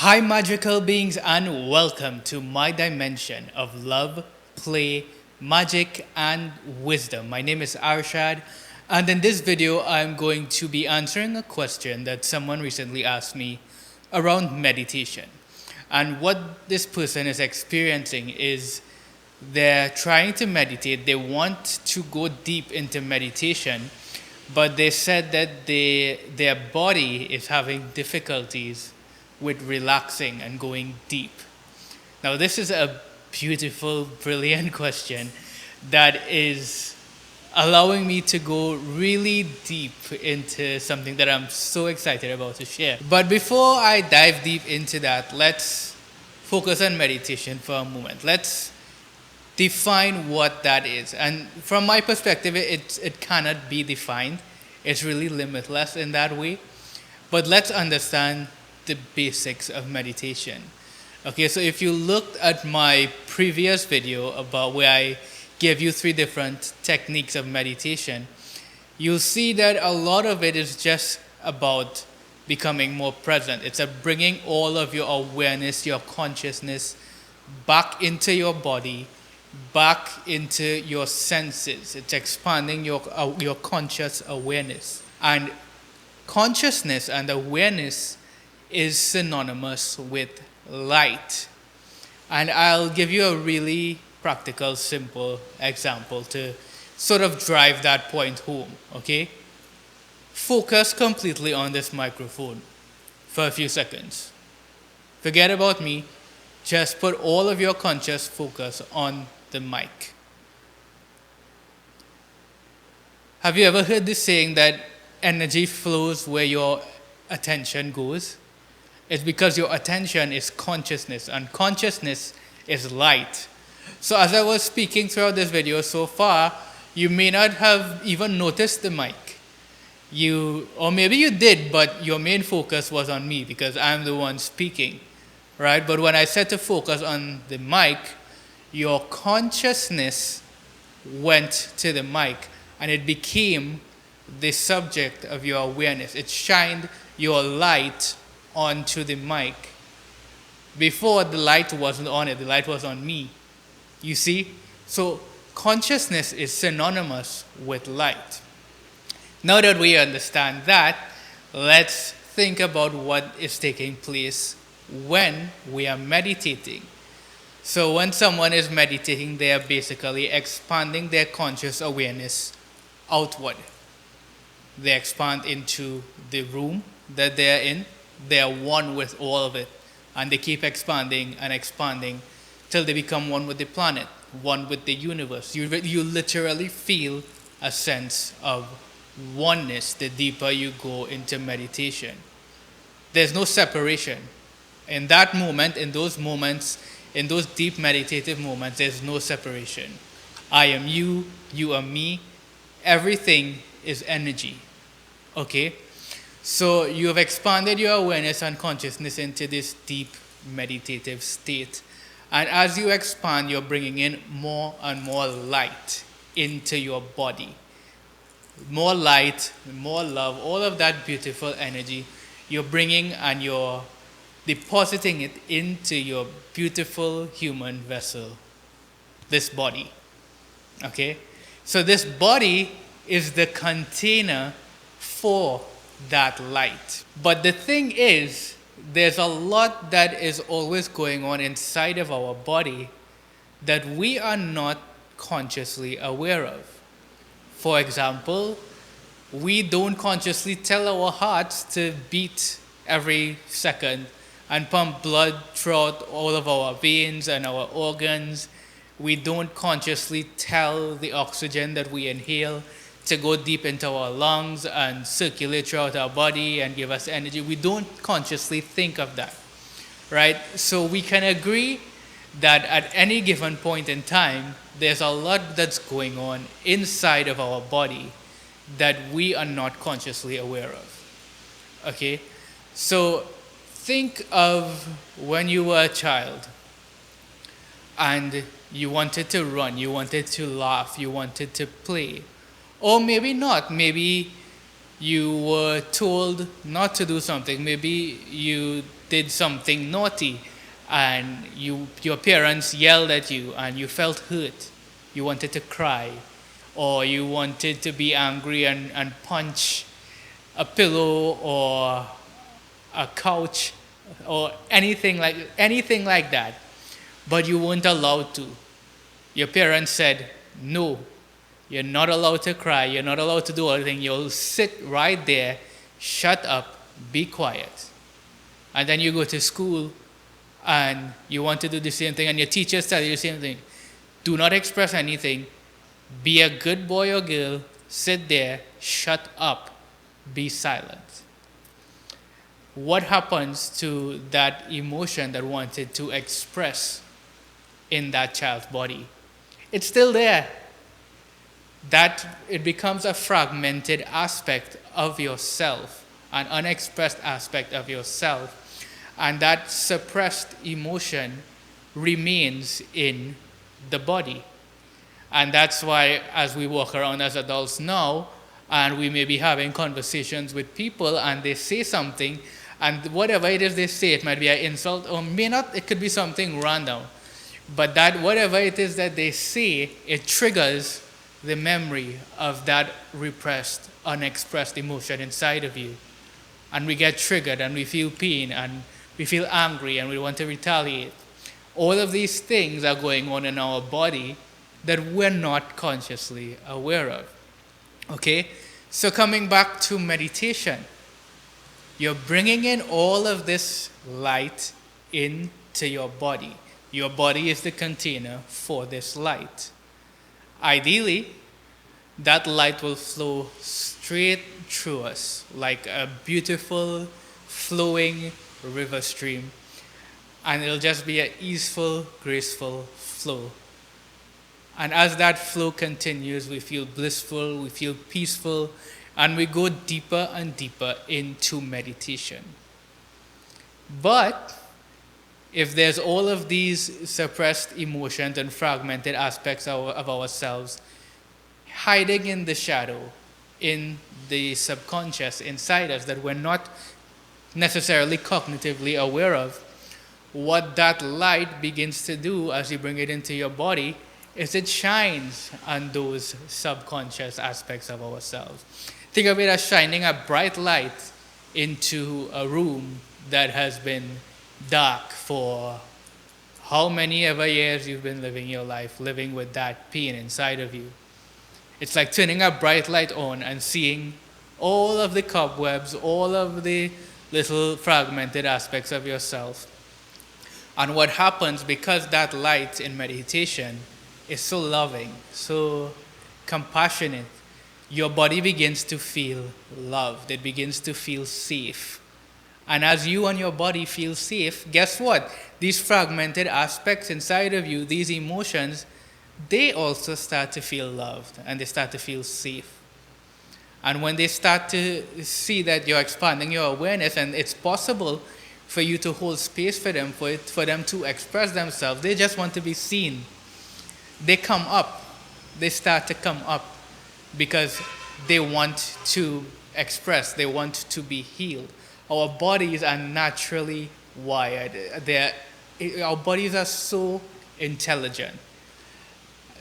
Hi, magical beings, and welcome to my dimension of love, play, magic, and wisdom. My name is Arshad, and in this video, I'm going to be answering a question that someone recently asked me around meditation. And what this person is experiencing is they're trying to meditate, they want to go deep into meditation, but they said that their body is having difficulties with relaxing and going deep. Now, this is a beautiful, brilliant question that is allowing me to go really deep into something that I'm so excited about to share. But before I dive deep into that, let's focus on meditation for a moment. Let's define what that is. And from my perspective, it cannot be defined. It's really limitless in that way. But let's understand the basics of meditation. Okay, so if you looked at my previous video about where I gave you 3 different techniques of meditation, you'll see that a lot of it is just about becoming more present. It's bringing all of your awareness, your consciousness back into your body, back into your senses. It's expanding your conscious awareness. And consciousness and awareness is synonymous with light. And I'll give you a really practical, simple example to sort of drive that point home, okay? Focus completely on this microphone for a few seconds. Forget about me. Just put all of your conscious focus on the mic. Have you ever heard this saying that energy flows where your attention goes? It's because your attention is consciousness, and consciousness is light. So as I was speaking throughout this video so far, you may not have even noticed the mic. Or maybe you did, but your main focus was on me because I'm the one speaking, right? But when I said to focus on the mic, your consciousness went to the mic and it became the subject of your awareness. It shined your light onto the mic. Before, the light wasn't on it, the light was on me. You see? So consciousness is synonymous with light. Now that we understand that, let's think about what is taking place when we are meditating. So when someone is meditating, they are basically expanding their conscious awareness outward. They expand into the room that they are in. They are one with all of it. And they keep expanding and expanding till they become one with the planet, one with the universe. You literally feel a sense of oneness the deeper you go into meditation. There's no separation. In that moment, in those moments, in those deep meditative moments, there's no separation. I am you, you are me. Everything is energy. Okay? So you have expanded your awareness and consciousness into this deep meditative state. And as you expand, you're bringing in more and more light into your body. More light, more love, all of that beautiful energy you're bringing and you're depositing it into your beautiful human vessel, this body. Okay? So this body is the container for that light. But the thing is, there's a lot that is always going on inside of our body that we are not consciously aware of. For example, we don't consciously tell our hearts to beat every second and pump blood throughout all of our veins and our organs. We don't consciously tell the oxygen that we inhale to go deep into our lungs and circulate throughout our body and give us energy. We don't consciously think of that, right? So we can agree that at any given point in time, there's a lot that's going on inside of our body that we are not consciously aware of. Okay? So think of when you were a child and you wanted to run, you wanted to laugh, you wanted to play. Or maybe not. Maybe you were told not to do something. Maybe you did something naughty and your parents yelled at you and you felt hurt. You wanted to cry, or you wanted to be angry and punch a pillow or a couch or anything like that, but you weren't allowed to. Your parents said, no, you're not allowed to cry, you're not allowed to do anything, you'll sit right there, shut up, be quiet. And then you go to school and you want to do the same thing, and your teachers tell you the same thing. Do not express anything, be a good boy or girl, sit there, shut up, be silent. What happens to that emotion that wanted to express in that child's body? It's still there. That it becomes a fragmented aspect of yourself, an unexpressed aspect of yourself, and that suppressed emotion remains in the body. And that's why, as we walk around as adults now, and we may be having conversations with people and they say something, and whatever it is they say, it might be an insult or may not, it could be something random. But that whatever it is that they say, it triggers the memory of that repressed, unexpressed emotion inside of you. And we get triggered and we feel pain and we feel angry and we want to retaliate. All of these things are going on in our body that we're not consciously aware of. Okay? So coming back to meditation, you're bringing in all of this light into your body. Your body is the container for this light. Ideally, that light will flow straight through us like a beautiful flowing river stream, and it'll just be an easeful, graceful flow. And as that flow continues, we feel blissful, we feel peaceful, and we go deeper and deeper into meditation. But if there's all of these suppressed emotions and fragmented aspects of ourselves hiding in the shadow, in the subconscious inside us that we're not necessarily cognitively aware of, what that light begins to do as you bring it into your body is it shines on those subconscious aspects of ourselves. Think of it as shining a bright light into a room that has been dark for how many ever years you've been living your life, living with that pain inside of you. It's like turning a bright light on and seeing all of the cobwebs, all of the little fragmented aspects of yourself. And what happens, because that light in meditation is so loving, so compassionate, your body begins to feel loved. It begins to feel safe. And as you and your body feel safe, guess what? These fragmented aspects inside of you, these emotions, they also start to feel loved and they start to feel safe. And when they start to see that you're expanding your awareness and it's possible for you to hold space for them, for them to express themselves, they just want to be seen. They come up. They start to come up because they want to express, they want to be healed. Our bodies are naturally wired. Our bodies are so intelligent.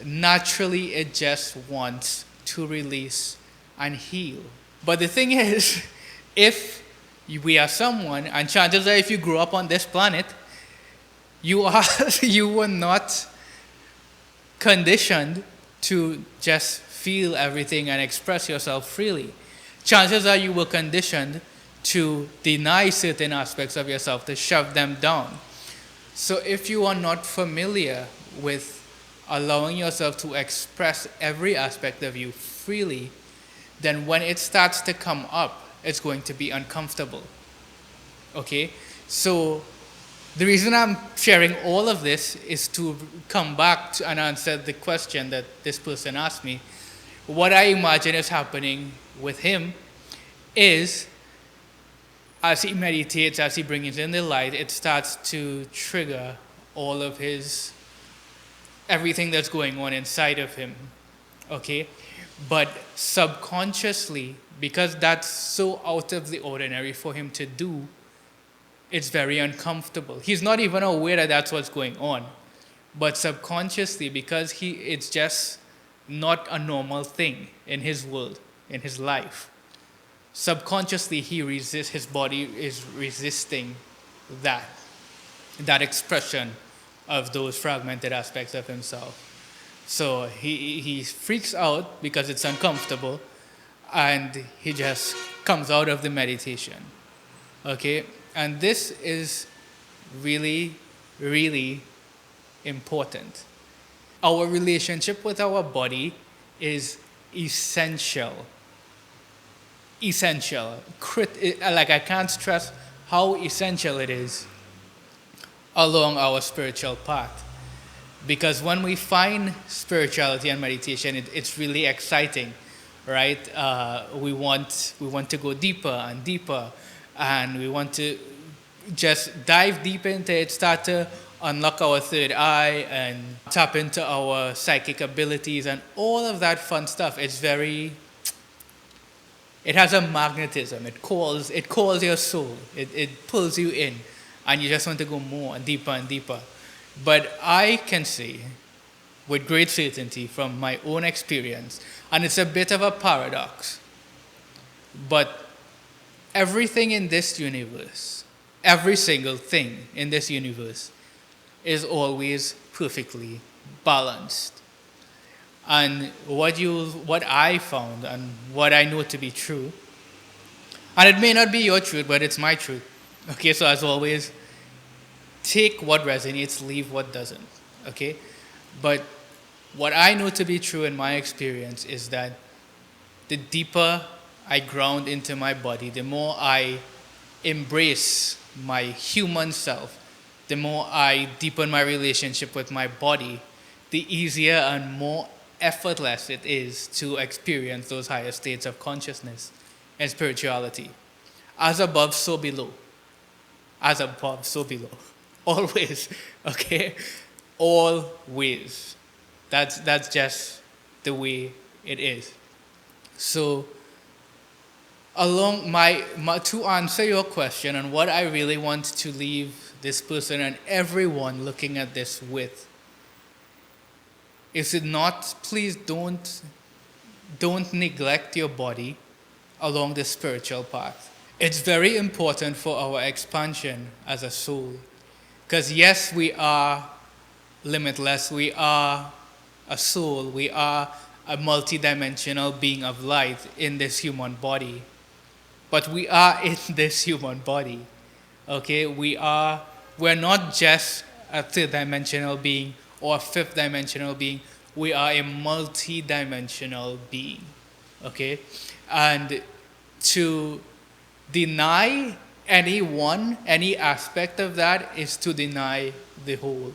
Naturally, it just wants to release and heal. But the thing is, if we are someone, and chances are if you grew up on this planet, you were not conditioned to just feel everything and express yourself freely. Chances are you were conditioned to deny certain aspects of yourself, to shove them down. So if you are not familiar with allowing yourself to express every aspect of you freely, then when it starts to come up, it's going to be uncomfortable. Okay? So the reason I'm sharing all of this is to come back to and answer the question that this person asked me. What I imagine is happening with him is, as he meditates, as he brings in the light, it starts to trigger all of everything that's going on inside of him. Okay? But subconsciously, because that's so out of the ordinary for him to do, It's very uncomfortable. He's not even aware that that's what's going on. But subconsciously, because it's just not a normal thing in his world, in his life, subconsciously his body is resisting that, that expression of those fragmented aspects of himself. So he freaks out because it's uncomfortable, and he just comes out of the meditation. Okay? And this is really, really important. Our relationship with our body is essential. Essential. Like, I can't stress how essential it is along our spiritual path. Because when we find spirituality and meditation, it's really exciting, right? We want to go deeper and deeper, and we want to just dive deep into it, start to unlock our third eye and tap into our psychic abilities and all of that fun stuff. It has a magnetism. It calls your soul. It pulls you in, and you just want to go more and deeper and deeper. But I can say with great certainty from my own experience, and it's a bit of a paradox, but everything in this universe, every single thing in this universe is always perfectly balanced. And what I found and what I know to be true, and it may not be your truth, but it's my truth. Okay, so as always, take what resonates, leave what doesn't. Okay? But what I know to be true in my experience is that the deeper I ground into my body, the more I embrace my human self, the more I deepen my relationship with my body, the easier and more effortless it is to experience those higher states of consciousness and spirituality. As above, so below. As above, so below. Always, okay? Always. That's just the way it is. So, to answer your question and what I really want to leave this person and everyone looking at this with, is it not, please don't neglect your body along the spiritual path. It's very important for our expansion as a soul. Because yes, we are limitless, we are a soul, we are a multidimensional being of light in this human body. But we are in this human body. Okay? We're not just a third dimensional being or a fifth dimensional being. We are a multi-dimensional being. Okay? And to deny any aspect of that is to deny the whole.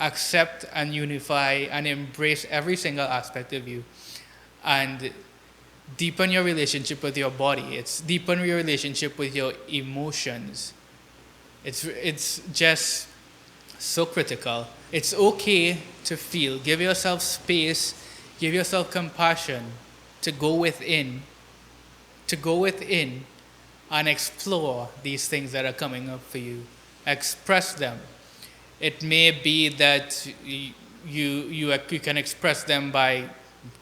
Accept and unify and embrace every single aspect of you. And deepen your relationship with your body. It's deepen your relationship with your emotions. It's just so critical. It's okay to feel. Give yourself space. Give yourself compassion to go within. And explore these things that are coming up for you. Express them. It may be that you can express them by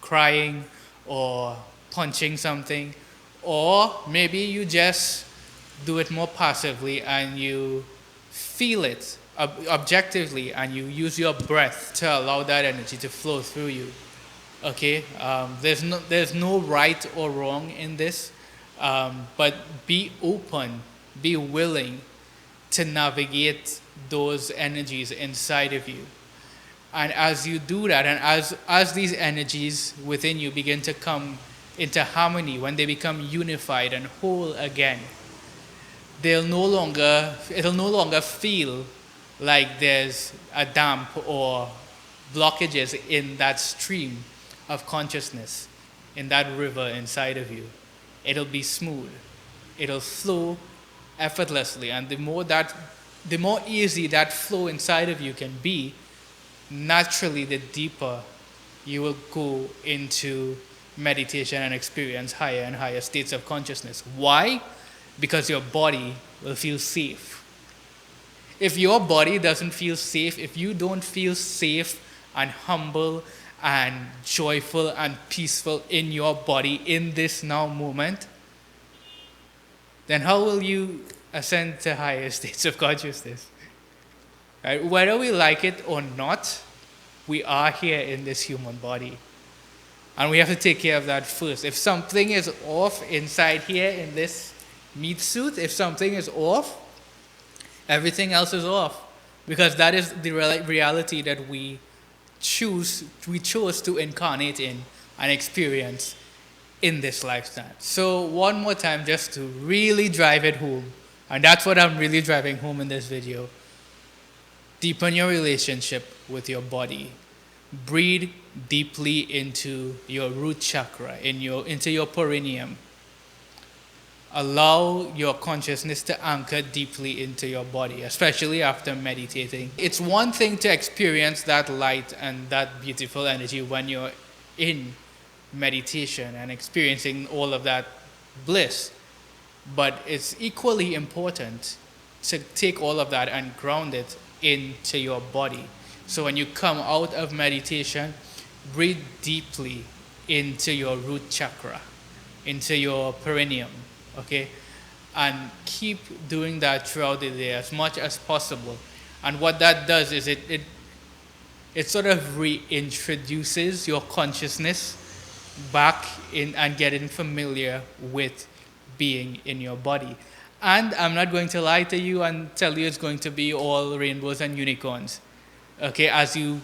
crying or punching something, or maybe you just do it more passively and you feel it objectively and you use your breath to allow that energy to flow through you. Okay? There's no right or wrong in this, but be open, be willing to navigate those energies inside of you. And as you do that, and as these energies within you begin to come into harmony, when they become unified and whole again, it'll no longer feel like there's a damp or blockages in that stream of consciousness, in that river inside of you. It'll be smooth. It'll flow effortlessly. And the more easy that flow inside of you can be, naturally the deeper you will go into meditation and experience higher and higher states of consciousness. Why? because your body will feel safe. If your body doesn't feel safe, if you don't feel safe and humble and joyful and peaceful in your body in this now moment, then how will you ascend to higher states of consciousness? Right? Whether we like it or not, we are here in this human body. And we have to take care of that first. If something is off inside here in this meat suit, if something is off, everything else is off. Because that is the reality that we chose to incarnate in and experience in this lifetime. So one more time, just to really drive it home, and that's what I'm really driving home in this video. Deepen your relationship with your body. Breathe deeply into your root chakra, into your perineum. Allow your consciousness to anchor deeply into your body, especially after meditating. It's one thing to experience that light and that beautiful energy when you're in meditation and experiencing all of that bliss, but it's equally important to take all of that and ground it into your body. So when you come out of meditation, breathe deeply into your root chakra, into your perineum, okay? And keep doing that throughout the day as much as possible. And what that does is it sort of reintroduces your consciousness back in and getting familiar with being in your body. And I'm not going to lie to you and tell you it's going to be all rainbows and unicorns. Okay, as you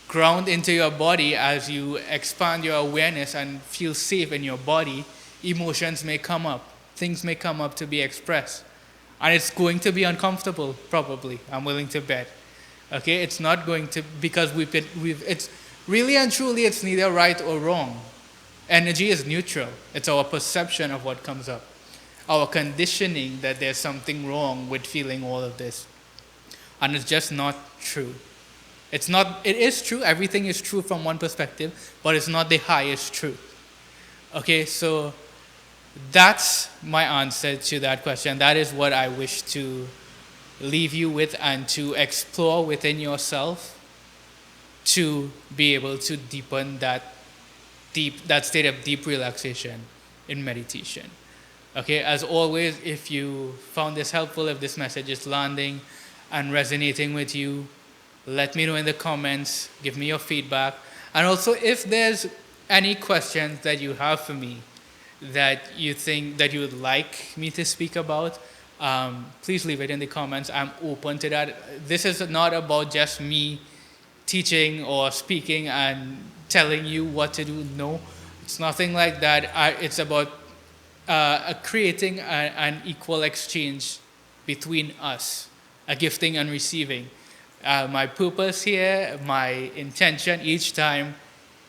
ground into your body, as you expand your awareness and feel safe in your body, emotions may come up, things may come up to be expressed. And it's going to be uncomfortable, probably, I'm willing to bet. Okay, it's not going to, because it's really and truly, it's neither right or wrong. Energy is neutral. It's our perception of what comes up. Our conditioning that there's something wrong with feeling all of this. And it's just not true. It is true, everything is true from one perspective, but it's not the highest truth. Okay, so that's my answer to that question. That is what I wish to leave you with and to explore within yourself to be able to deepen that state of deep relaxation in meditation. Okay, as always, if you found this helpful, if this message is landing and resonating with you, let me know in the comments, give me your feedback. And also, if there's any questions that you have for me that you think that you would like me to speak about, please leave it in the comments. I'm open to that. This is not about just me teaching or speaking and telling you what to do. No, it's nothing like that. It's about creating an equal exchange between us, a gifting and receiving. My purpose here, my intention each time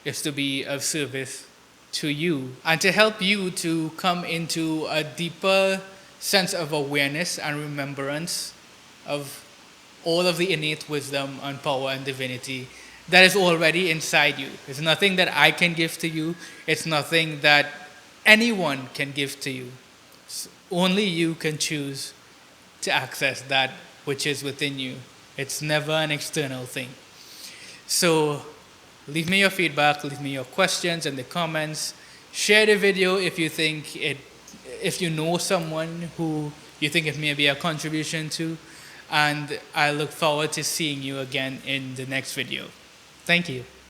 is to be of service to you and to help you to come into a deeper sense of awareness and remembrance of all of the innate wisdom and power and divinity that is already inside you. It's nothing that I can give to you. It's nothing that anyone can give to you. Only you can choose to access that which is within you. It's never an external thing. So leave me your feedback, leave me your questions in the comments. Share the video if you think if you know someone who you think it may be a contribution to. And I look forward to seeing you again in the next video. Thank you.